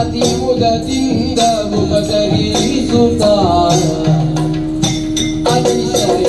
ಅತಿ ಮುದದಿಂದ ಉಪಚರಿಸುತ್ತ ಅತಿಶಯ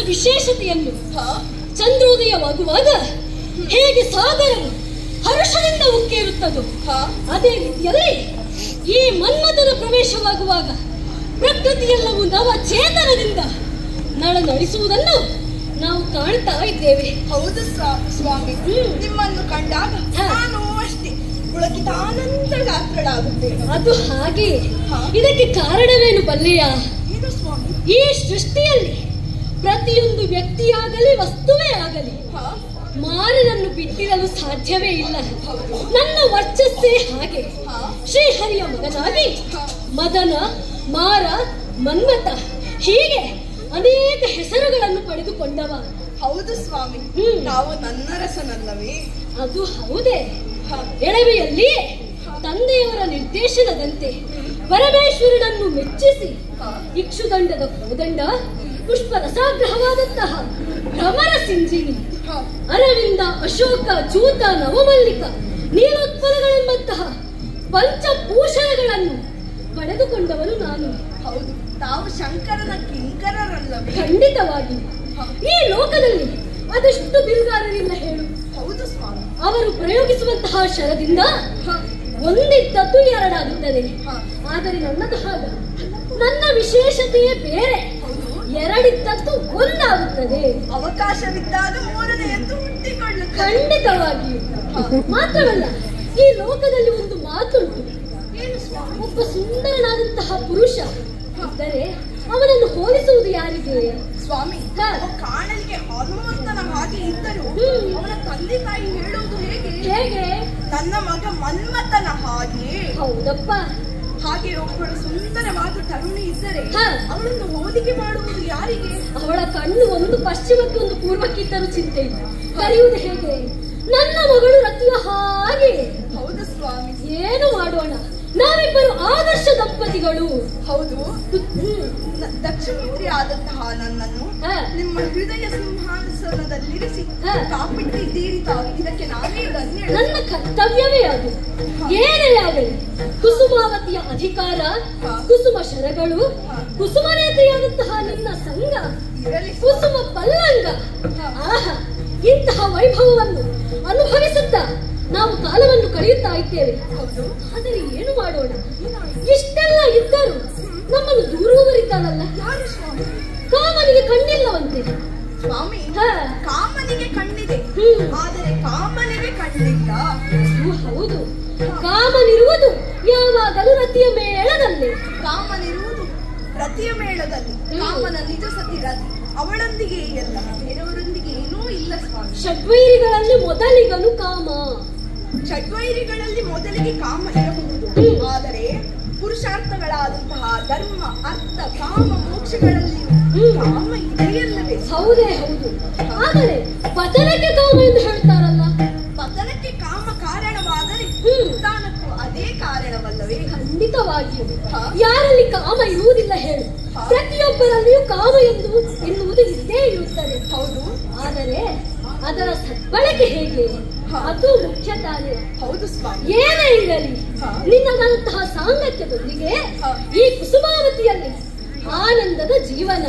ವಿಶೇಷತೆಯನ್ನು ಚಂದ್ರೋದಯವಾಗುವಾಗ ಹೇಗೆ ಸಾಗರವು ಹರ್ಷದಿಂದ ಉಕ್ಕೇರುತ್ತದೋ ಅದೇ ರೀತಿಯಲ್ಲಿ ಈ ಮನ್ಮಥನ ಪ್ರವೇಶವಾಗುವಾಗ ಪ್ರಕೃತಿಯೆಲ್ಲವೂ ನವ ಚೇತನದಿಂದ ನಡೆಸುವುದನ್ನು ನಾವು ಕಾಣ್ತಾ ಇದ್ದೇವೆ. ಹೌದು ಸ್ವಾಮಿ, ನಿಮ್ಮನ್ನು ಕಂಡಾಗ ನಾನು ಅಷ್ಟೇ ಪುಳಕಿತ ಆನಂದ ಗಾತ್ರಳಾಗುತ್ತೇನೆ. ಅದು ಹಾಗೆ. ಇದಕ್ಕೆ ಕಾರಣವೇನು ಬಲ್ಲೆಯ? ಏನು ಸ್ವಾಮಿ? ಈ ಸೃಷ್ಟಿಯಲ್ಲಿ ಪ್ರತಿಯೊಂದು ವ್ಯಕ್ತಿಯಾಗಲಿ ವಸ್ತುವೇ ಆಗಲಿ ಮಾರನನ್ನು ಬಿಟ್ಟಿರಲು ಸಾಧ್ಯವೇ ಇಲ್ಲ. ನನ್ನ ವರ್ಚಸ್ಸೇ ಹಾಗೆ. ಶ್ರೀಹರಿಯ ಮಗನಾಗಿ ಮದನ, ಮಾರ, ಮನ್ಮಥ ಹೀಗೆ ಅನೇಕ ಹೆಸರುಗಳನ್ನು ಪಡೆದುಕೊಂಡವ. ಹೌದು ಸ್ವಾಮಿ, ನಾವು ನನ್ನ ರಸನಲ್ಲವೇ? ಅದು ಹೌದೇ. ಎಳವೆಯಲ್ಲಿ ತಂದೆಯವರ ನಿರ್ದೇಶನದಂತೆ ಪರಮೇಶ್ವರನನ್ನು ಮೆಚ್ಚಿಸಿ ಇಕ್ಷುದಂಡದ ಕೋದಂಡ, ಪುಷ್ಪ ರಸಾಗ್ರಹವಾದಂತಹ ಭ್ರಮರ ಸಿಂಜಿನಿ, ಅರವಿಂದ, ಅಶೋಕ, ಚೂತ, ನವಮಲ್ಲಿಕ, ನೀಲೋತ್ಪಲಗಳೆಂಬಂತಹ ಪಂಚಭೂಷಣಗಳನ್ನು ಪಡೆದುಕೊಂಡವನು ನಾನು. ಹೌದು, ತಾವು ಶಂಕರನ ಕಿಂಕರರಲ್ಲವೇ? ಖಂಡಿತವಾಗಿ. ಈ ಲೋಕದಲ್ಲಿ ಅದೆಷ್ಟು ಬಿರುಗಾರರಿಲ್ಲ ಹೇಳು. ಹೌದು ಸ್ವಾಮಿ. ಅವರು ಪ್ರಯೋಗಿಸುವಂತಹ ಶರದಿಂದ ಒಂದಿದ್ದದ್ದು ಎರಡಾಗುತ್ತದೆ. ಆದರೆ ನನ್ನದು ಹಾಗ. ನನ್ನ ವಿಶೇಷತೆಯೇ ಬೇರೆ. ಎರಡಿದ್ದದ್ದು ಒಂದಾಗುತ್ತದೆ. ಅವಕಾಶವಿದ್ದಾಗ ಮೂರನೆಯದ್ದು ಹುಟ್ಟಿಕೊಳ್ಳುತ್ತದೆ. ಖಂಡಿತವಾಗಿಯೂ. ಮಾತ್ರವಲ್ಲ, ಈ ಲೋಕದಲ್ಲಿ ಒಂದು ಮಾತುಂಟು. ಒಬ್ಬ ಸುಂದರನಾದಂತಹ ಪುರುಷ ಇದ್ದರೆ ಅವನನ್ನು ಹೋಲಿಸುವುದು ಯಾರಿಗೆ ಸ್ವಾಮಿ? ಕಾಣಲಿಗೆ ಹನುಮಂತನ ಹಾಗೆ ಇದ್ದರು ಅವನ ತಂದೆ ತಾಯಿ ಹೇಳುವುದು ಹೇಗೆ? ನನ್ನ ಮಗ ಮನ್ಮಥನ ಹಾಗೆ. ಹೌದಪ್ಪ. ಹಾಗೆ ಒಬ್ಬಳು ಸುಂದರವಾದ ತರುಣಿ ಇದ್ದರೆ ಅವಳನ್ನು ಹೋಲಿಕೆ ಮಾಡುವುದು ಯಾರಿಗೆ? ಅವಳ ಕಣ್ಣು ಒಂದು ಪಶ್ಚಿಮಕ್ಕೆ ಒಂದು ಪೂರ್ವಕ್ಕಿದ್ದರೂ ಚಿಂತೆ ಇಲ್ಲ. ಕರೆಯುವುದು ಹೇಗೆ? ನನ್ನ ಮಗಳು ರತಿಯ ಹಾಗೆ. ಹೌದು ಸ್ವಾಮಿ. ಏನು ಮಾಡೋಣ, ನಾವಿಬ್ಬರು ಆದರ್ಶ ದಂಪತಿಗಳು. ಹೌದು. ದಕ್ಷಪುತ್ರಿ ಆದಂತಹ ನನ್ನನ್ನು ನಿಮ್ಮ ಹೃದಯ ಸಿಂಹಾಸನದಲ್ಲಿರಿಸಿ ಕಾಪಿಟ್ಟಿದ್ದೀರಿ ತಾವು. ಇದಕ್ಕೆ ನಾನೇ ಧನ್ಯ. ನನ್ನ ಕರ್ತವ್ಯವೇ ಅದು. ಏನೇ ಆಗಲಿ ಕುಸುಮಾವತಿಯ ಅಧಿಕಾರ, ಕುಸುಮ ಶರಗಳು, ಕುಸುಮನೇತೆಯಾದಂತಹ ನಿನ್ನ ಸಂಘ, ಕುಸುಮ ಪಲ್ಲಂಗ, ಆಹಾ, ಇಂತಹ ವೈಭವವನ್ನು ಅನುಭವಿಸುತ್ತಾ ನಾವು ಕಾಲವನ್ನು ಕಳೆಯುತ್ತಾ ಇದ್ದೇವೆ. ಆದರೆ ಏನು ಮಾಡೋಣ, ಇಷ್ಟೆಲ್ಲ ಇದ್ದರೂ ನಮ್ಮನ್ನು ದೂರುವವರಿದ್ದಾನಲ್ಲ. ಕಾಮನಿಗೆ ಕಣ್ಣಿಲ್ಲವಂತೆ ಸ್ವಾಮಿ. ಕಾಮನಿಗೆ ಕಣ್ಣಿದೆ, ಆದರೆ ಕಾಮನಿಗೆ ಕಣ್ಣಿಲ್ಲ. ಹೌದು, ಕಾಮನಿರುವುದು ಯಾವಾಗಲೂ ರತಿಯ ಮೇಳದಲ್ಲಿ. ಕಾಮನಿರುವುದು ರತಿಯ ಮೇಳದಲ್ಲಿ. ಕಾಮನ ನಿಜ ಸತಿ ರತಿ, ಅವಳೊಂದಿಗೆ ಎಲ್ಲ, ಬೇರೆಯವರೊಂದಿಗೆ ಏನೂ ಇಲ್ಲ ಸ್ವಾಮಿ. ಷಡ್ವೈರಿಗಳಲ್ಲಿ ಮೊದಲಿಗನು ಕಾಮ. ಷಡ್ವೈರಿಗಳಲ್ಲಿ ಮೊದಲಿಗೆ ಕಾಮ ಇರಬಹುದು, ಆದರೆ ಪುರುಷಾರ್ಥಗಳಾದಂತಹ ಧರ್ಮ, ಅರ್ಥ, ಕಾಮ, ಮೋಕ್ಷಗಳಲ್ಲಿ ಕಾಮ ಇದೆಯಲ್ಲವೇ? ಹೌದೇ ಹೌದು. ಆದರೆ ಪತನಕ್ಕೆ ಕಾಮ ಎಂದು ಹೇಳ್ತಾರಲ್ಲ. ಪತನಕ್ಕೆ ಕಾಮ ಕಾರಣವಾದರೆ ಸಂತಾನಕ್ಕೂ ಅದೇ ಕಾರಣವಲ್ಲವೇ? ಖಂಡಿತವಾಗಿಯೂ. ಯಾರಲ್ಲಿ ಕಾಮ ಇರುವುದಿಲ್ಲ ಹೇಳು? ಪ್ರತಿಯೊಬ್ಬರಲ್ಲಿಯೂ ಕಾಮ ಎನ್ನುವುದು ಇದ್ದೇ ಇರುತ್ತದೆ. ಹೌದು. ಆದರೆ ಅದರ ಸದ್ಬಳಕೆ ಹೇಗೆ ಅದು ಮುಖ್ಯ ತಾನೇ. ಹೌದು ಸ್ವಾಮಿ. ಏನೇ ಇರಲಿ, ನಿನ್ನದಂತಹ ಸಾಂಗತ್ಯದೊಂದಿಗೆ ಈ ಕುಸುಮಾವತಿಯಲ್ಲಿ ಆನಂದದ ಜೀವನ.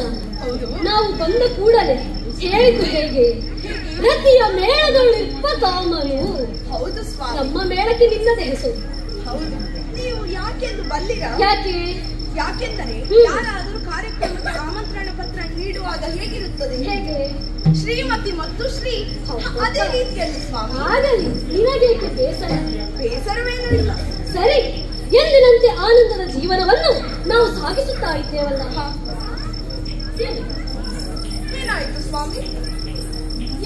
ನಾವು ಬಂದ ಕೂಡಲೇ ಹೇಳಿದ್ದು ಹೇಗೆ? ರತಿಯ ಮೇಳದೊಳಿರ್ಪ ಕಾಮನು. ಹೌದು ಸ್ವಾಮಿ. ನಮ್ಮ ಮೇಳಕ್ಕೆ ನಿನ್ನದೇ ಹೆಸರು. ಹೌದು. ನೀವು ಯಾಕೆಂದು ಬಲ್ಲಿರಾ? ಯಾಕೆಂದರೆ ಯಾರಾದರೂ ಕಾರ್ಯಕ್ರಮಕ್ಕೆ ಆಮಂತ್ರಣ ಪತ್ರ ನೀಡುವಾಗ ಹೇಗಿರುತ್ತದೆ? ಹೇಗೆ? ಶ್ರೀಮತಿ ಮತ್ತು ಶ್ರೀ ಅದೇ ರೀತಿಯಲ್ಲಿ ಸ್ವಾಮಿ. ಆಗಲಿ, ನಿನಗೇಕೆ ಬೇಸರ? ಬೇಸರವೇನೂ ಇಲ್ಲ. ಸರಿ, ಎಂದಿನಂತೆ ಆನಂದದ ಜೀವನವನ್ನು ನಾವು ಸಾಗಿಸುತ್ತಾ ಇದ್ದೇವಲ್ಲ. ಏನಾಯ್ತು ಸ್ವಾಮಿ?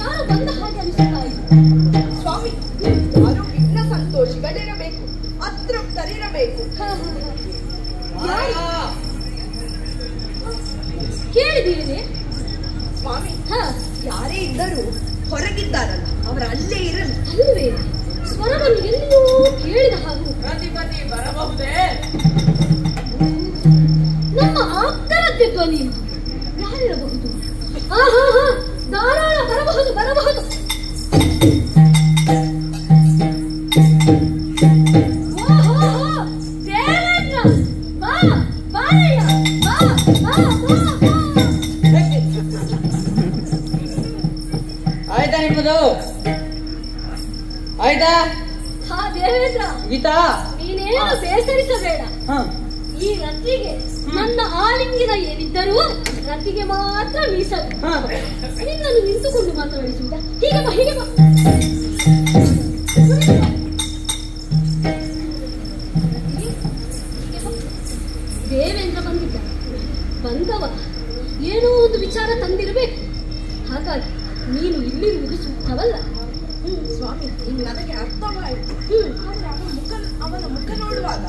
ಯಾರು ಬಂದ ಹಾಗೆ ಅನಿಸುತ್ತಾ ಇತ್ತು ಸ್ವಾಮಿ. ಯಾರು ವಿಘ್ನ ಸಂತೋಷಿಗಳಿರಬೇಕು, ಅತೃಪ್ತರಿರಬೇಕು. ಕೇಳಿದೀರಿ ಸ್ವಾಮಿ? ಯಾರೇ ಇದ್ದರೂ ಹೊರಗಿದ್ದಾರಲ್ಲ, ಅವರ ಅಲ್ಲೇ ಇರಲಿ. ಅಲ್ಲವೇ? ಸ್ವರವನ್ನು ಎಲ್ಲಿಯೂ ಕೇಳಿದ ಹಾಗೂ ಬರಬಹುದೇ? ನಮ್ಮ ಆಪ್ತರದ್ದೆ ಧ್ವನಿ. ಯಾರಿರಬಹುದು? ಆಹಾ, ಧಾರಾಳ, ಬರಬಹುದು ಬರಬಹುದು. ದೇವೇಂದ್ರ, ಬಾ ಬಾರಯ್ಯ, ಬಾ ಬಾ ಬಾ. ಆಯ್ತಾ ನಿಮ್ಮದು? ಆಯ್ತಾ? ಹಾ ದೇವೇಂದ್ರ, ಗೀತಾ, ನೀನೇನು ಬೇಸರಿಸಬೇಡ. ಈ ರತಿಗೆ ನನ್ನ ಆಲಿಂಗಿನ ಏನಿದ್ದರೂ ರತಿಗೆ ಮಾತ್ರ ಮೀಸಲು. ನಿನ್ನನ್ನು ನಿಂತುಕೊಂಡು ಮಾತನಾಡಿಸುವುದ? ಹೀಗೆ ಬಾ, ಹೀಗೆ ಬಾ. ದೇವೇಂದ್ರ ಬಂದಿದ್ದ. ಬಂದವ ಏನೋ ಒಂದು ವಿಚಾರ ತಂದಿರಬೇಕು. ಹಾಗಾಗಿ ನೀನು ಇಲ್ಲಿರುವುದು ಸೂಕ್ತವಲ್ಲ. ಸ್ವಾಮಿ, ನನಗೆ ಅರ್ಥವಾಯಿತು. ಅವನ ಮುಖ ನೋಡುವಾಗ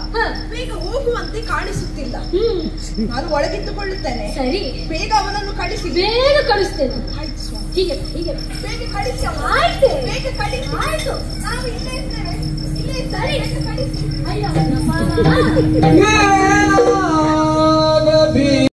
ಬೇಗ ಹೋಗುವಂತೆ ಕಾಣಿಸುತ್ತಿಲ್ಲ. ನಾನು ಒಳಗಿಟ್ಟುಕೊಳ್ಳುತ್ತೇನೆ. ಸರಿ, ಬೇಗ ಅವನನ್ನು ಕಳಿಸಿ. ಬೇಗ ಕಳಿಸ್ತೇನೆ. ಆಯ್ತು ಸ್ವಾಮಿ. ಹೀಗೆ ಹೀಗೆ ಬೇಗ ಕಳಿಸಿ. ಆಯ್ತು, ಬೇಗ ಕಳಿಸಿ. ಆಯ್ತು. ನಾವು ಇಲ್ಲೇ ಇರ್ತೇವೆ. ಇಲ್ಲೇ ಸರಿ, ಕಳಿಸಿ. ಅಯ್ಯೋ